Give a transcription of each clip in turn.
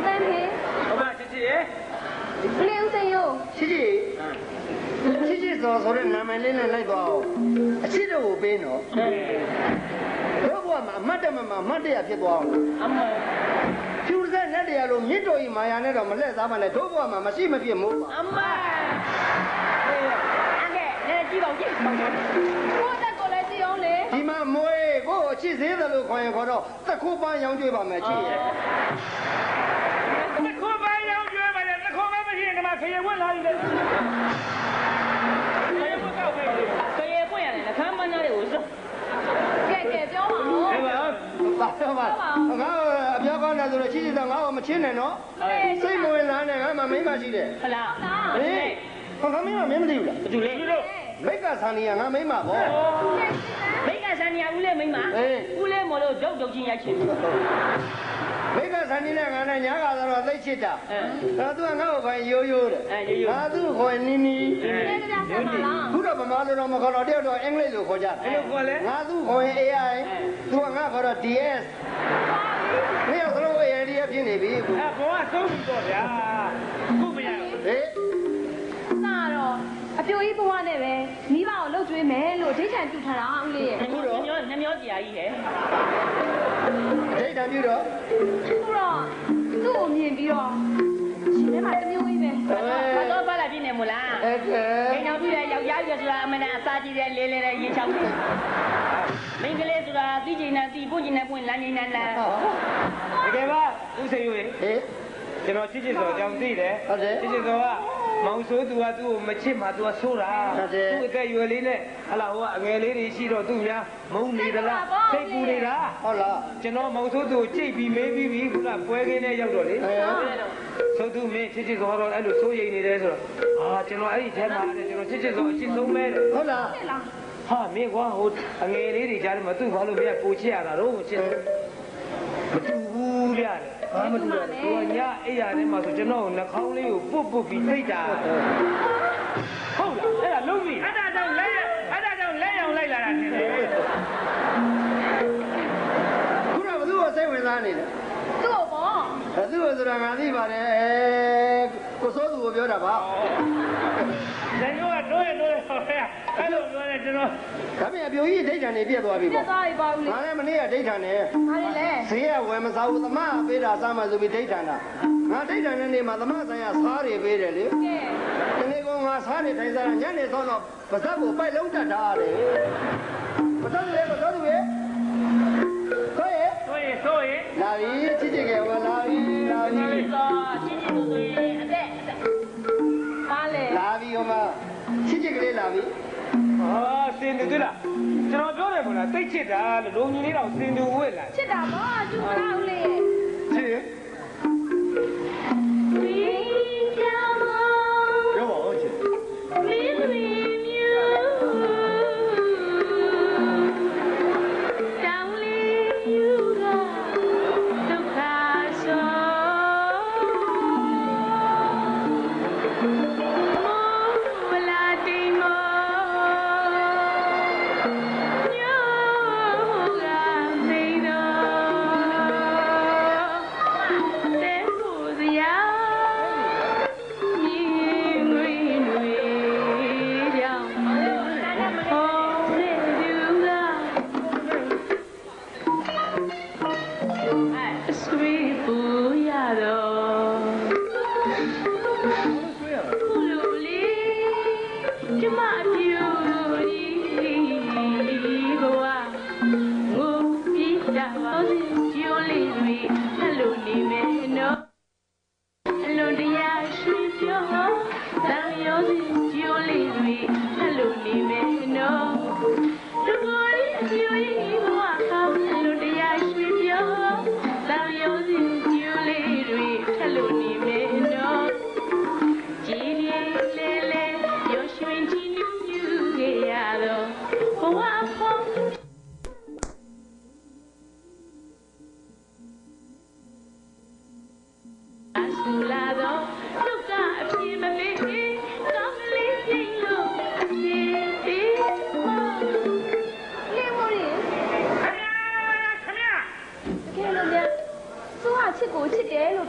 三陪。好吧，谢谢。刘三友。谢谢。谢谢说的南门人来到，谢着我背喏。如果嘛也别多。就是在那里啊，路民族一嘛呀，那种么来咱们来，如果嘛是没别么。阿妈。阿哥，你几毛钱？我再过来这样嘞。你妈没，我去谁的路看一看到，这可把羊圈把买去。这可把羊圈把呀，这可把不行，他妈可以问他一个。可以问呀，那看嘛那里我说。给交嘛。对吧？好吧。我不要讲那个，其实我们亲人喏。谁没人呢？俺们没嘛去的。好啦。哎，我没嘛没么丢了。就嘞。没干啥呢？俺没嘛不。没干啥呢？屋里没嘛。屋里没了，走进也去。没干啥呢？俺那娘家头在吃的。都俺看悠的。都看你。不知道嘛路上么看到这个英语就考家。都看 AI， 都俺看到 DS。你要是弄 AI 的也便宜比。我手机多呀，不不要。那咯，表姨不话那呗，你把我老追没路，这才就他啦，屋里。那苗子阿姨嘿。这才就着。不咯，都面比咯，现在嘛都表姨呗。我都发来给你们啦。人家比来要说我们那杀鸡的来演唱会。每个来说啦，最近呢，最不近呢，不难的难啦。你看吧，吴成宇，ကျွန်တော်ချစ်ချစ်စောကြောင့်သိတယ်။ချစ်ချစ်စောကမောင်ဆိုးသူကသူ့ကိုမချစ်မှသူကဆိုးတာ။သူ့အသက်ရွယ်လေးနဲ့ဟလာဟိုကအငယ်လေးတွေရှိတော့သူ့များမုန်းနေသလားစိတ်ပူနေတာ။ဟုတ်လား။ကျွန်တော်မောင်ဆိုးသူကိုကြိတ်ပြီးမေးပြီးခုနပွဲခင်းထဲရောက်တော့လေ။ဆိုသူမင်းချစ်ချစ်စောတော့အဲ့လိုစိုးရိမ်နေတယ်ဆိုတော့ကျွန်တော်အဲ့ဒီထဲမှာကျွန်တော်ချစ်ချစ်စောအချစ်ဆုံးပဲတဲ့။ဟုတ်လား။ဟာမင်းကွာဟိုအငယ်လေးတွေကြားထဲမှာသူ့ဘာလို့မင်းပူချစ်ရတာတော့ချစ်မတူဘူးဗျာ။ဘာမတူလဲ။ကိုညအိယာထဲမှာဆိုကျွန်တော်နှာခေါင်းလေးကိုပုတ်ပြီးသိတာ။ဟုတ်လား။အဲ့ဒါလုံးပြီ။အဲ့ဒါကြောင့်လက်ရောင်လိုက်လာတာနေတယ်။ခုနကဘသူ့ကိုစိတ်ဝင်စားနေတယ် သူ့ပေါ့ ။သူ့ကိုဆိုတာငါသိပါတယ်။ကိုစိုးသူကိုပြောတာပါ။ ကျွန်တော်ကတော့ရဲ့အဲ့လိုပြောနေကျွန်တော် ဒါပေမဲ့အပြိုကြီးဒိဋ္ဌာန်နေပြတ်သွားပြီ ပြ ပေါ့ တ်သွားပြီပါဦးလေ ။ငါလည်းမနေ့ကဒိဋ္ဌာန်နေ ဘာလဲလဲ ဈေးကဝယ်မစားဘူးသမပေးတာစားမှဆိုပြီးဒိဋ္ဌာန်တာ။ငါဒိဋ္ဌာန်နဲ့နေမှာသမဆိုင်ကစားတွေပေးတယ်လေ။ ကဲ ဒီနေ့ကငါစားနေတိုင်းစားညနေစောတော့ပါဇက်ကိုပိုက်လုံးတက်ထားရတယ်။မတော်ဘူးလေမတော်ဘူးလေ။ဆိုရင်လာပြီချစ်ချစ်ကဝင်လာပြီလာပြီ ချင်းချင်းတို့ဆိုရင်အသက် ဘာလဲ လာပြီဟိုမှာချစ်ချစ်ကလေးလာပြီ စင်တူတွေ့လားကျွန်တော်ပြောတယ်မို့လားတိတ်ချစ်တာလို့ဒုံကြီးလေးတော့စင်တူဝက်လာ ချစ်တာပေါ့ကျူမလားဦးလေး ချစ်ပြောပါဦးချစ်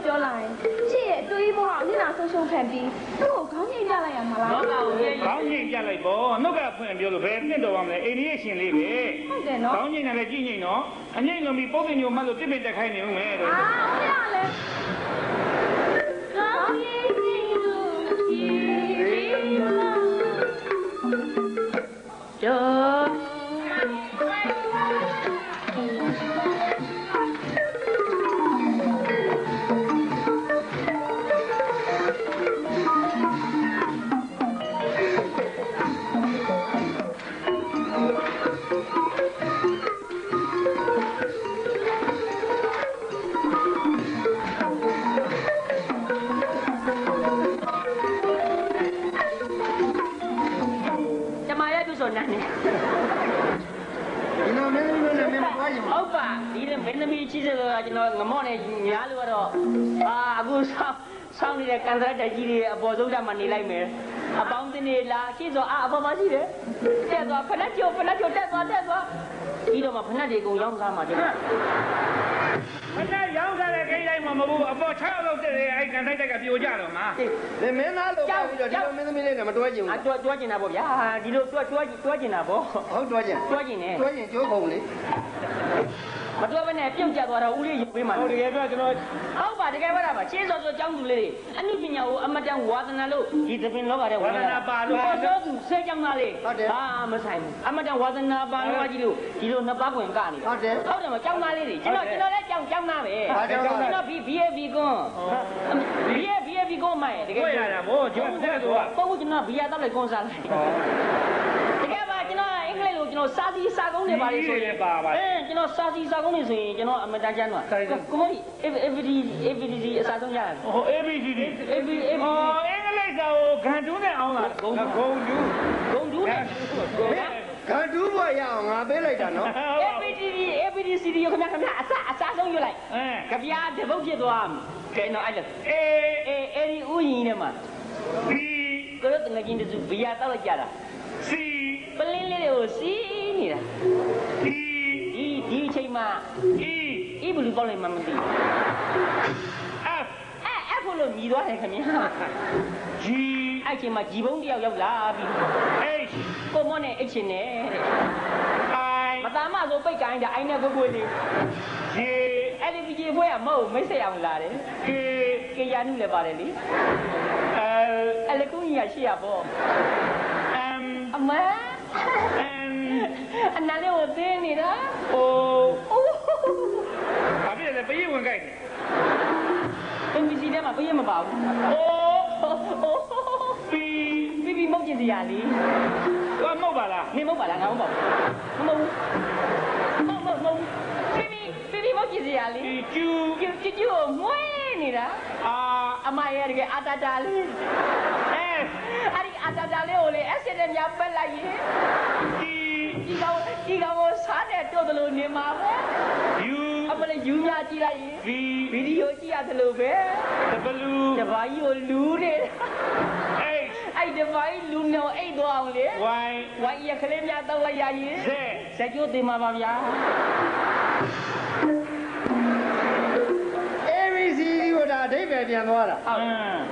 ပြောလာရင်ချစ်ရဲ့အတွေးဘဝကိုနင့်နာဆုံးရှုံးခံပြီးသူ့ကိုခေါင်းငိမ့်ပြလိုက်ရမှာလား ခေါင်းငိမ့်ပြလိုက်ပေါ့နှုတ်ကဖွင့်ပြောလို့ဘယ်နှစ်တော်ပါမလဲအိန္ဒိယရှင်လေးပဲ ဟုတ်တယ်နော် ခေါင်းငိမ့်နဲ့လည်းကြည့်ငိမ့်နော်အငိမ့်လုံးပြီးပုတ်တင်ညိုမှလို့တစ်ပင်တက်ခိုင်းနေဦးမယ်တော့ ဟုတ်ရလေခေါင်းငိမ့်စီလို့ဒီမှာတော့ဟုတ်ပါဒီနေ့မင်းသမီးချစ်စရာကျွန်တော်ငမော့နဲ့ညားလို့ကတော့အခုစောင်းနေတဲ့ကန်ထရက်တက်ကြီးတွေအပေါ်ဆုံးတက်မှနေလိုက်မယ်အပေါင်းတင်နေလားရှင်းဆိုအပေါ်မှာရှိတယ်တက်သွားဖလက်ချိုတက်သွားပြီးတော့မှဖနက်တွေအကုန်ရောင်းစားမှာတဲ့ဖနက်ရောင်းစားတဲ့ကိန်းတိုင်းမှာမဟုတ်ဘူးအပေါ်6လောက်တက်တယ်အဲ့ကန်ထိုက်တက်ကပြိုကြတော့မှာမင်းသားလို့ပြောပြီးတော့ဒီလိုမင်းသမီးလေးနဲ့မတွဲကျင်ဘူးတွဲကျင်တာပေါ့ဗျာဒီလိုတွဲကျင်တာပေါ့ဟုတ်တွဲကျင်နေတွဲကျင်ကျိုးကုန်လေမတွဲဘဲနဲ့ပြုတ်ကျသွားတော့ဦးလေးယူပေးမှာဟုတ်တကယ်ပြောကျွန်တော်ဟုတ်ပါတကယ်ပြောတာပါရှင်းစောကျောင်းသူလေးတွေအနုပညာကိုအမတန်ဝါသနာလို့ဒီသပင်လောကတဲ့ဝါသနာပါလို့ဟောတော့သူဆဲကျောင်းသားလေးမဆိုင်ဘူးအမတန်ဝါသနာပါလို့ကြီးလို့ဒီလိုနှစ်ပါးခွင်ကနေဟုတ်တယ်မကျောင်းသားလေးတွေကျွန်တော်လည်းကျောင်းသားပဲကျွန်တော် BAB ကွန်း BAB ကွန်းမိုင်တကယ်တွေ့ရတာဗောကျွန်တော်ဆိုတော့ပုံကျွန်တော်ဘီယာတော့လေကွန်းစားလိုက်တကယ်ပါကျွန်တော်အင်္ဂလိပ်လိုကျွန်တော်စာစီစာကုန်းတွေပါလေဆိုရင်ကျွန်တော်စာစီစာကုန်းတွေဆိုရင်ကျွန်တော်အမတန်ကျမ်းတော့ကိုမကြီး ABD အစားဆုံးရတယ်ဟို ABCD အင်္ဂလိပ်စာကိုဂန်တူးနဲ့အောင်လားဂုံတူးနဲ့ဂန်တူးပေါ်ရအောင်ငါပေးလိုက်တာနော် ABCD ကိုခင်ဗျအစားဆုံးရွတ်လိုက်ကြပြားတပုတ်ဖြစ်သွားကဲနော်အဲ့လိုအဲ့ဒီဥယျာဉ်ထဲမှာ B ကိုတော့ငါချင်းတူဘီယာတောက်လိုက်ကြတာ C ပလင်းလေးတွေကိုစီးနေတာ D ဒီအချိန်မှာ ဘယ်လိုပေါက်လိုက်မှမသိဘူး F လို့မြည်သွားတယ်ခင်ဗျာ G အဲ့ချိန်မှာဂျီဘုံတယောက်ရောက်လာပြီး H ကိုမောနဲ့ H နဲ့ I မသားမဆိုပိတ်ကိုင်းတာအိုင်းနဲ့ကိုလေး J အဲ့ဒီကြီးဖွဲကမဟုတ်မိတ်ဆက်အောင်လာတယ် K ရနုလည်းပါတယ်လေ L အဲ့လေကိုကြီးရရှိရပေါ့ M အမ N အနာလေးကိုသိနေတာ O ဘာဖြစ်လဲပရိဝင်ကြိုက်တယ် MBC ထဲမှာပရိမပါဘူး P မုတ်ကျင်စရာလေး ဘာမဟုတ်ပါလားနေမဟုတ်ပါလားငါမဟုတ်ပါဘူးမဟုတ်ပြီးမုတ်ကျင်စရာလေး Q ကိုမွေးနေတာအမရဲ့တကယ်အာတာလေး S အဲ့ဒီအာတာလေးကိုလေ S နဲ့ညာပက်လိုက်ရင် T ဒီကောင်ကိုစားတဲ့တော့တလို့နေမှာပဲ U အမလေးယူညာကြည့်လိုက်ရင် V ဗီဒီယိုကြည့်ရတယ်လို့ပဲ W တပါးကြီးကိုလူးနေ H အဲ့တပါးကြီးလူနေအိတ်သွားအောင်လေ Y ရခလေးများတော့လိုက်ရရင် Z စကြိုးတင်မှာပါဗျာ ABC ကိုဒါအဓိပ္ပာယ်ပြန်သွားတာ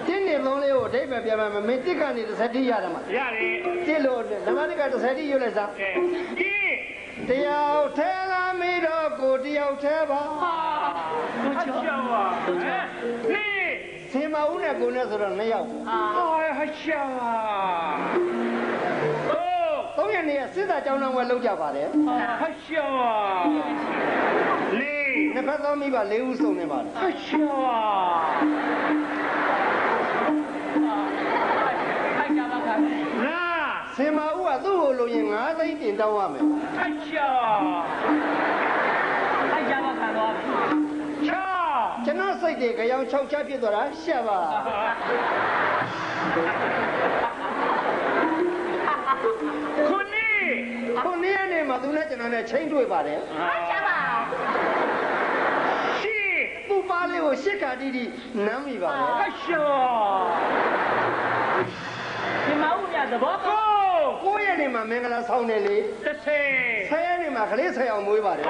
တင်းနေသုံးလေးကိုအဓိပ္ပာယ်ပြန်မှာမင်းတစ်ကနေ30တိရတယ်မှာရတယ်တစ်လို့နမတစ်က30တိရွတ်လိုက်စားတယောက်ထဲလာမိတော့ကိုတယောက်ထဲပါကိုချောပါနေစင်မဦးနဲ့ကိုနဲ့ဆိုတော့2ယောက်ဟာရှာ3ရက်နေ့ကစစ်သားကြောင်းတော်ဝဲလောက်ကြပါတယ်ဟာရှာနှစ်ဖက်သောမိဘ4ဦးစုံနေပါတယ်ဟာရှာစင်မဦးကသူ့ကိုလိုရင်9သိန်းတင်တောင်းရမယ်ဟာရှာမခံသွားပြီကျွန်တော်စိတ်တွေကြောင်6ချက်ဖြစ်သွားတာရှက်ပါခုနေ့ကနေမှသူနဲ့ကျွန်တော်နဲ့ချိန်တွေ့ပါတယ်ရှက်ပါသူ့ပါလေးကိုရှစ်ခါတိတိနမ်းမိပါတယ်ဟာရှာဒီမဟုတ်ရသဘောပေါ9ရက်နေမှာမင်္ဂလာဆောင်တယ်လေ30 10ရက်နေမှာကလေး10အောင်မွေးပါတယ်